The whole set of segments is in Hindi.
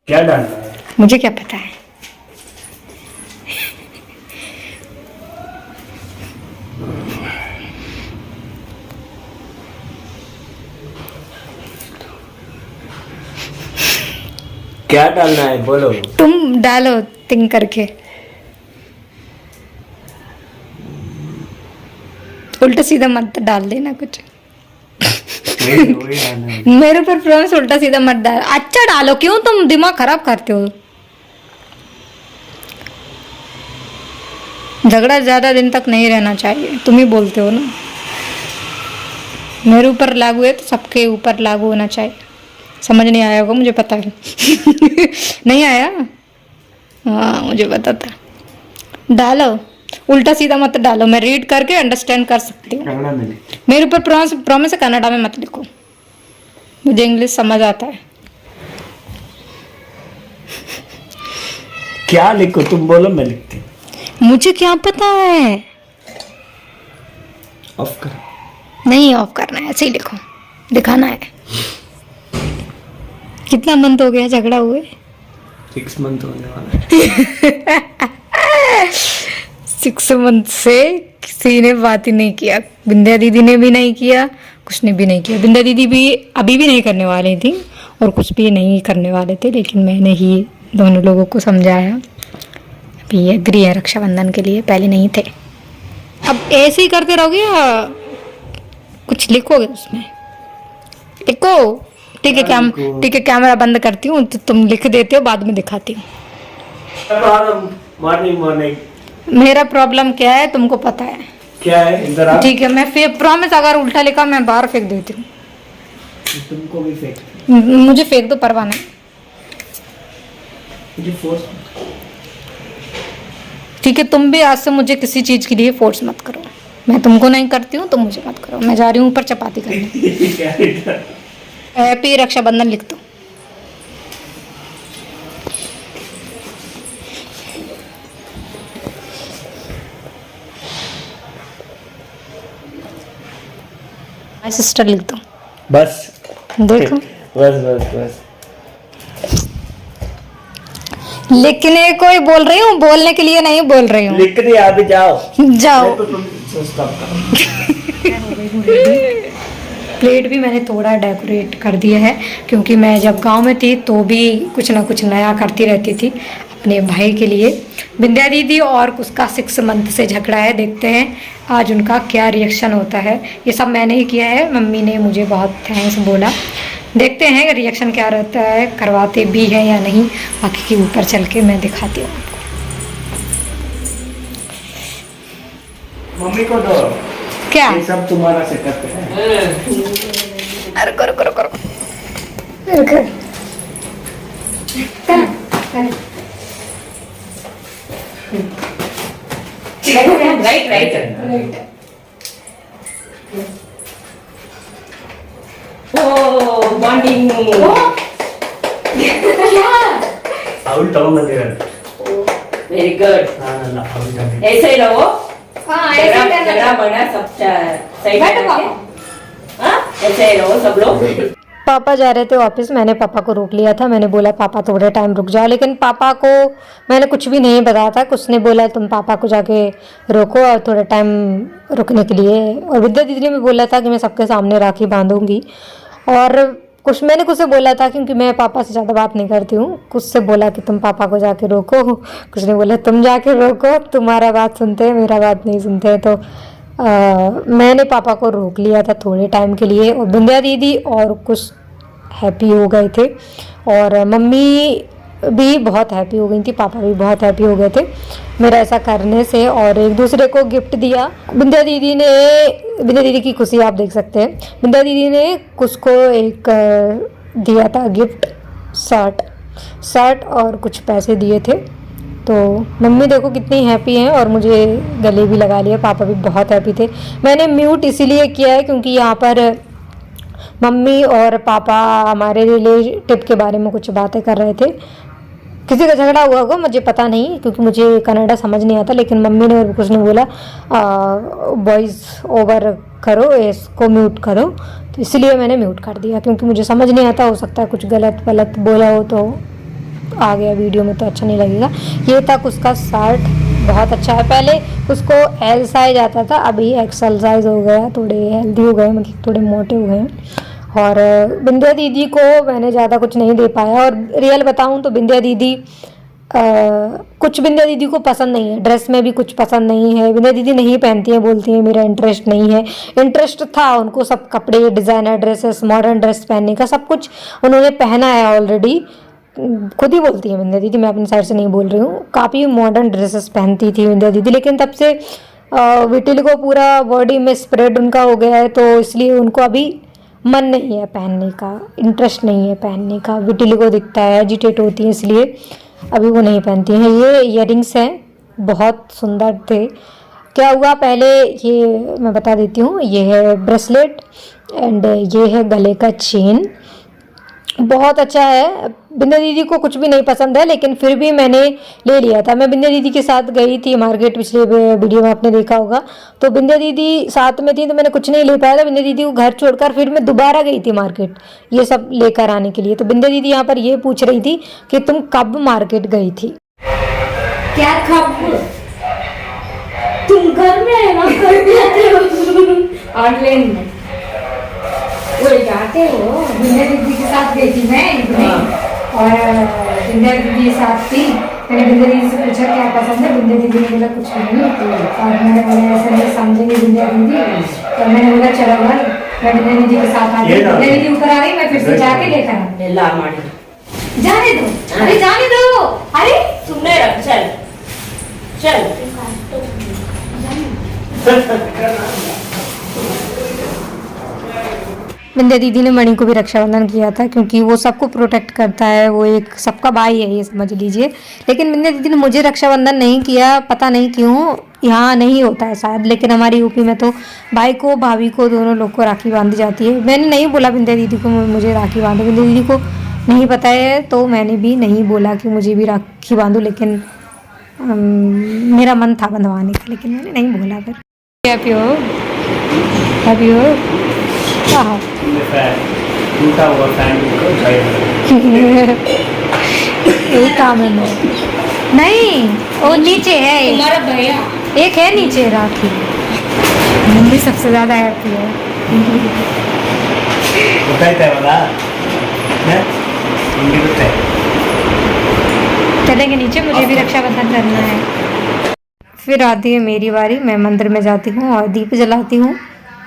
क्या डालना है? मुझे क्या पता है। क्या डालना है बोलो। तुम डालो थिंक करके। उल्टा सीधा मत डाल देना कुछ। वही डालना है। मेरे ऊपर प्रॉमिस, उल्टा सीधा मत डाल। अच्छा डालो, क्यों तुम दिमाग खराब करते हो। झगड़ा ज्यादा दिन तक नहीं रहना चाहिए, तुम ही बोलते हो ना। मेरे ऊपर लागू है तो सबके ऊपर लागू होना चाहिए। समझ नहीं आया होगा, मुझे पता है। नहीं आया। हाँ मुझे पता था। डालो, उल्टा सीधा मत डालो, मैं रीड करके अंडरस्टैंड कर सकती हूँ। कन्नड़ा में मेरे ऊपर प्रॉमिस प्रॉमिस है, कन्नड़ा में मत लिखो, मुझे इंग्लिश समझ आता है। क्या लिखो, तुम बोलो मैं लिखती हूँ। मुझे क्या पता है। ऑफ कर। नहीं ऑफ करना है, ऐसे ही लिखो, दिखाना है। कितना मंथ हो गया झगड़ा हुए? 6 मंथ होने वाला है। 6 मंथ से किसी ने बात ही नहीं किया। बिंदिया दीदी ने भी नहीं किया, कुछ ने भी नहीं किया। बिंदिया दीदी भी अभी भी नहीं करने वाली थी और कुछ भी नहीं करने वाले थे, लेकिन मैंने ही दोनों लोगों को समझाया। अभी एग्री है रक्षाबंधन के लिए, पहले नहीं थे। अब ऐसे ही करते रहोगे या कुछ लिखोगे उसमें? लिखो। ठीक है, ठीक है, कैमरा बंद करती हूँ तो तुम लिख देते हो, बाद में दिखाती हूँ। Morning morning. मेरा प्रॉब्लम क्या है तुमको पता है। क्या है इधर आ। ठीक है, मैं फिर प्रॉमिस अगर उल्टा लिखा मैं बाहर फेंक देती हूँ। तुमको भी फेंक। मुझे फेंक दो, परवाह नहीं। मुझे फोर्स। ठीक है, तुम भी आज से मुझे किसी चीज के लिए फोर्स मत करो। मैं तुमको नहीं करती हूँ, तुम मुझे मत करो। मैं जा रही हूँ ऊपर चपाती करने। हैप्पी रक्षाबंधन लिख दो। माय सिस्टर लिख दो। बस देखो, बस बस बस। लिखने को ही बोल रही हूँ, बोलने के लिए नहीं बोल रही हूँ। लिख दिया, अभी जाओ जाओ। तो तुम स्टॉप करो। प्लेट भी मैंने थोड़ा डेकोरेट कर दिया है, क्योंकि मैं जब गांव में थी तो भी कुछ ना कुछ नया करती रहती थी अपने भाई के लिए। बिंदिया दीदी और उसका 6 मंथ से झगड़ा है, देखते हैं आज उनका क्या रिएक्शन होता है। ये सब मैंने ही किया है, मम्मी ने मुझे बहुत थैंक्स बोला। देखते हैं रिएक्शन क्या रहता है, करवाते भी हैं या नहीं। बाकी के ऊपर चल के मैं दिखाती हूँ आपको। मम्मी को दो। क्या? ये सब तुम्हारा सेटअप है। अरे करो करो करो। रुको। Right. Oh, bonding. Owl town मंदिर। Very good. हाँ ना आउल टाउन। ऐसे ही रहो। हाँ ऐसे ही जगह करना। बना सब सही बैठो करके। पापा। हाँ ऐसे ही रहो सब लोग। पापा जा रहे थे ऑफिस, मैंने पापा को रोक लिया था। मैंने बोला पापा थोड़े टाइम रुक जाओ, लेकिन पापा को मैंने कुछ भी नहीं बताया था। कुछ ने बोला तुम पापा को जाके रोको और थोड़ा टाइम रुकने के लिए। और विद्या दीदी ने भी बोला था कि मैं सबके सामने राखी बांधूंगी। और मैंने कुछ से बोला था, क्योंकि मैं पापा से ज़्यादा बात नहीं करती हूँ, कुछ से बोला कि तुम पापा को जाके रोको। कुछ ने बोला तुम जाके रोको, तुम्हारा बात सुनते हैं मेरा बात नहीं सुनते हैं। तो मैंने पापा को रोक लिया था थोड़े टाइम के लिए। और बिंदिया दीदी और कुछ हैप्पी हो गए थे, और मम्मी भी बहुत हैप्पी हो गई थी, पापा भी बहुत हैप्पी हो गए थे मेरा ऐसा करने से। और एक दूसरे को गिफ्ट दिया। बिंदिया दीदी की खुशी आप देख सकते हैं। बिंदिया दीदी ने कुछ को एक दिया था गिफ्ट, शर्ट और कुछ पैसे दिए थे। तो मम्मी देखो कितनी हैप्पी हैं, और मुझे गले भी लगा लिया। पापा भी बहुत हैप्पी थे। मैंने म्यूट इसीलिए किया है क्योंकि यहाँ पर मम्मी और पापा हमारे रिलेटिव के बारे में कुछ बातें कर रहे थे। किसी का झगड़ा हुआ होगा, मुझे पता नहीं, क्योंकि मुझे कन्नड़ा समझ नहीं आता। लेकिन मम्मी ने और कुछ ने बोला वॉइस ओवर करो, इसको म्यूट करो। तो इसलिए मैंने म्यूट कर दिया, क्योंकि मुझे समझ नहीं आता। हो सकता है कुछ गलत वलत बोला हो तो आ गया वीडियो में तो अच्छा नहीं लगेगा। ये तक उसका शर्ट बहुत अच्छा है। पहले उसको एल साइज आता था, अभी एक्सएल साइज हो गया, थोड़े हेल्दी हो गए, मतलब थोड़े मोटे हो गए हैं। और बिंदिया दीदी को मैंने ज़्यादा कुछ नहीं दे पाया। और रियल बताऊं तो बिंदिया दीदी कुछ बिंदिया दीदी को पसंद नहीं है, ड्रेस में भी कुछ पसंद नहीं है। बिंदिया दीदी नहीं पहनती है, बोलती है मेरा इंटरेस्ट नहीं है। इंटरेस्ट था उनको सब कपड़े, डिज़ाइनर ड्रेसेस, मॉडर्न ड्रेस पहनने का, सब कुछ उन्होंने पहना है ऑलरेडी। खुद ही बोलती है बिंदिया दीदी, मैं अपनी साइड से नहीं बोल रही हूँ। काफ़ी मॉडर्न ड्रेसेस पहनती थी बिंदिया दीदी, लेकिन तब से विटिलिगो पूरा बॉडी में स्प्रेड उनका हो गया है, तो इसलिए उनको अभी मन नहीं है पहनने का, इंटरेस्ट नहीं है पहनने का। विटिलिगो दिखता है, एजिटेट होती है, इसलिए अभी वो नहीं पहनती हैं। ये इयररिंग्स हैं, बहुत सुंदर थे। क्या हुआ पहले, ये मैं बता देती हूँ, ये है ब्रेसलेट एंड ये है गले का चेन, बहुत अच्छा है। बिंदिया दीदी को कुछ भी नहीं पसंद है, लेकिन फिर भी मैंने ले लिया था। मैं बिंदिया दीदी के साथ गई थी मार्केट, पिछले वीडियो में आपने देखा होगा, तो बिंदिया दीदी साथ में थी तो मैंने कुछ नहीं ले पाया था। बिंदिया दीदी को घर छोड़कर फिर मैं दोबारा गई थी मार्केट ये सब लेकर आने के लिए। तो बिंदिया दीदी यहाँ पर ये पूछ रही थी कि तुम कब मार्केट गई थी। क्या कब? तुम घर में है ना, घर में आते हो ऑनलाइन में वो जाते हो। बिंदिया दीदी के साथ गई थी मैं इवनिंग, और बिंदिया दीदी के साथ थी। मैंने बिंदिया दीदी से पूछा क्या पसंद है, बिंदिया दीदी ने बोला कुछ नहीं, और मैंने बोला ऐसा नहीं समझेंगे बिंदिया दीदी, तो मैंने बोला चलो भाई मैं बिंदिया दीदी के साथ आ गई। बिंदिया दीदी ऊपर आ गई, मैं फिर से जाके लेकर आ गई। ला मारी जाने दो, अरे जाने दो, अरे सुनने रख, चल चल। बिंदिया दीदी ने मणि को भी रक्षाबंधन किया था, क्योंकि वो सबको प्रोटेक्ट करता है, वो एक सबका भाई है, ये समझ लीजिए। लेकिन बिंदिया दीदी ने मुझे रक्षाबंधन नहीं किया, पता नहीं क्यों, यहाँ नहीं होता है शायद, लेकिन हमारी यूपी में तो भाई को भाभी को दोनों लोग को राखी बांधी जाती है। मैंने नहीं बोला बिंदिया दीदी को मुझे राखी बांधो, बिंदिया दीदी को नहीं पता है, तो मैंने भी नहीं बोला कि मुझे भी राखी बांधो, लेकिन मेरा मन था बंधवाने का, लेकिन मैंने नहीं बोला। फिर हैप्पी हो हाँ टूटा हुआ फैन को चाहिए। यही काम है मेरा। नहीं वो नीचे है, तुम्हारा भैया एक है नीचे राखी। मम्मी सबसे ज़्यादा हैप्पी है। बताइए वाला है मम्मी को चलेंगे नीचे, मुझे भी रक्षाबंधन करना है। फिर आती है मेरी बारी, मैं मंदिर में जाती हूँ और दीप जलाती हूँ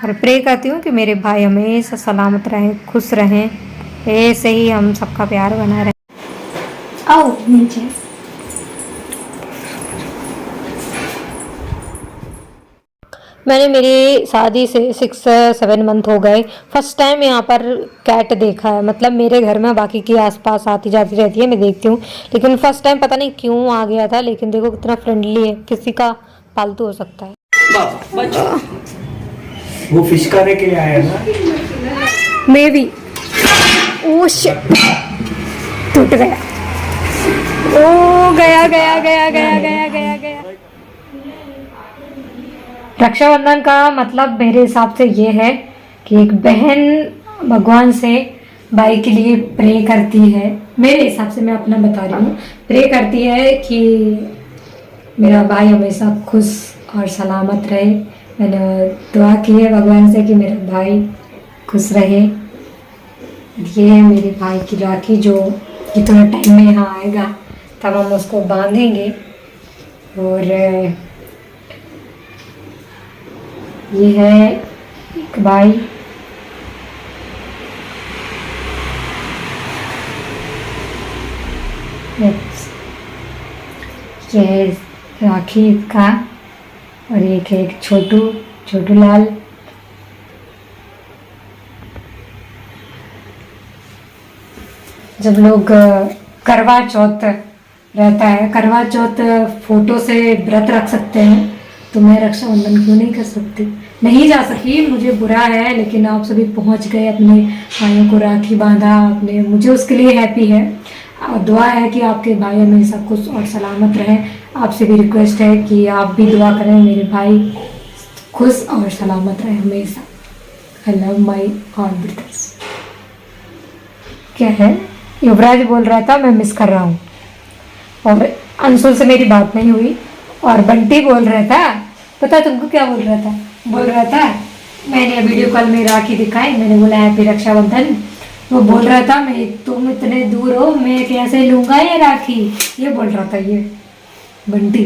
और प्रे करती हूँ कि मेरे भाई हमेशा सलामत रहें, खुश रहें, ऐसे ही हम सबका प्यार बना रहे। आओ नीचे। मैंने मेरी शादी से 6-7 मंथ हो गए, फर्स्ट टाइम यहाँ पर कैट देखा है। मतलब मेरे घर में बाकी की आसपास आती जाती रहती है, मैं देखती हूँ, लेकिन फर्स्ट टाइम पता नहीं क्यों आ गया था। लेकिन देखो कितना फ्रेंडली है, किसी का पालतू हो सकता है। वो फिश खाने के लिए आया ना, मे बी। ओह शिट, टूट गया। ओ गया गया गया गया गया गया गया। रक्षाबंधन का मतलब मेरे हिसाब से ये है कि एक बहन भगवान से भाई के लिए प्रे करती है। मेरे हिसाब से, मैं अपना बता रही हूँ, प्रे करती है कि मेरा भाई हमेशा खुश और सलामत रहे। मैंने दुआ की है भगवान से कि मेरा भाई खुश रहे। ये है मेरे भाई की राखी, जो कि थोड़ा टाइम में यहाँ आएगा तब हम उसको बांधेंगे। और ये है एक भाई, ये है राखी का, और एक है एक छोटू लाल। जब लोग करवा चौथ रहता है, करवा चौथ फोटो से व्रत रख सकते हैं, तो मैं रक्षाबंधन क्यों नहीं कर सकती? नहीं जा सकी, मुझे बुरा है, लेकिन आप सभी पहुंच गए, अपने भाइयों को राखी बांधा आपने, मुझे उसके लिए हैप्पी है। और दुआ है कि आपके भाई हमेशा खुश और सलामत रहें। आपसे भी रिक्वेस्ट है कि आप भी दुआ करें मेरे भाई खुश और सलामत रहे हमेशा। I love my all brothers. क्या है, युवराज बोल रहा था मैं मिस कर रहा हूँ। और अंशुल से मेरी बात नहीं हुई। और बंटी बोल रहा था, पता तुमको क्या बोल रहा था मैंने वीडियो कॉल में राखी दिखाई, मैंने बोला हैप्पी रक्षाबंधन। वो बोल रहा था मैं तुम इतने दूर हो मैं कैसे लूँगा ये राखी, ये बोल रहा था ये Bunty.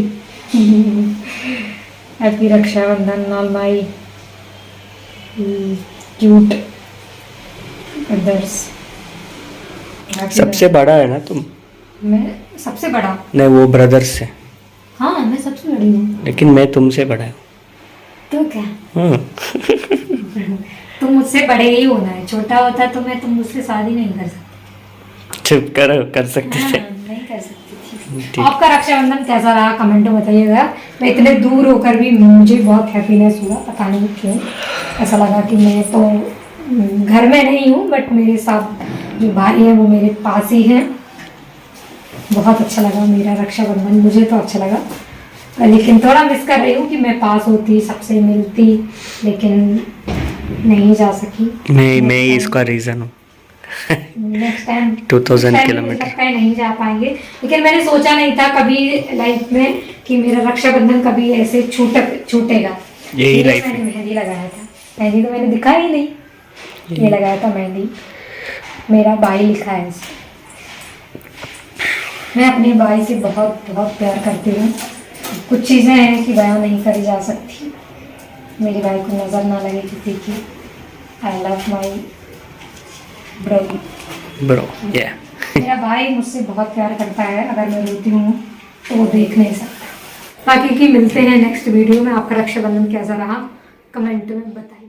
Happy Rakshabandhan all my cute brothers. सबसे बड़ा है ना तुम? मैं सबसे बड़ा? नहीं, वो ब्रदर्स से। हाँ मैं सबसे बड़ी हूँ। लेकिन मैं तुमसे बड़ा हूँ। तो क्या हाँ। तुम मुझसे बड़े ही होना है, छोटा होता तो मैं तुम मुझसे शादी नहीं कर सकती। चुप करो, कर सकते थे। नहीं कर सकती थी। ठीक। आपका रक्षाबंधन कैसा रहा कमेंट में बताइएगा। मैं इतने दूर होकर भी मुझे बहुत हैप्पीनेस हुआ, पता नहीं क्यों ऐसा लगा कि मैं तो घर में नहीं हूँ बट मेरे साथ जो भाई है वो मेरे पास ही हैं। बहुत अच्छा लगा मेरा रक्षाबंधन, मुझे तो अच्छा लगा, लेकिन थोड़ा मिस कर रही हूँ कि मैं पास होती सबसे मिलती, लेकिन नहीं जा सकी। मैं इसका रीजन हूँ। नेक्स्ट टाइम 2000 किलोमीटर नहीं जा पाएंगे, लेकिन मैंने सोचा नहीं था कभी लाइफ में कि मेरा रक्षाबंधन कभी ऐसे छूटेगा। यही लाइफ मैंने मेहंदी लगाया था, मेहंदी तो मैंने दिखाया ही नहीं, ये लगाया था मेहंदी, मेरा भाई लिखा है इसमें। मैं अपने भाई से बहुत बहुत प्यार करती हूँ। कुछ चीज़ें हैं कि बयां नहीं करी जा सकती। मेरे भाई को नज़र ना लगे किसी की। I love my bro. मेरा भाई मुझसे बहुत प्यार करता है, अगर मैं रोती हूँ तो वो देख नहीं सकता। बाकी की मिलते हैं नेक्स्ट वीडियो में। आपका रक्षाबंधन कैसा रहा कमेंट में बताएं।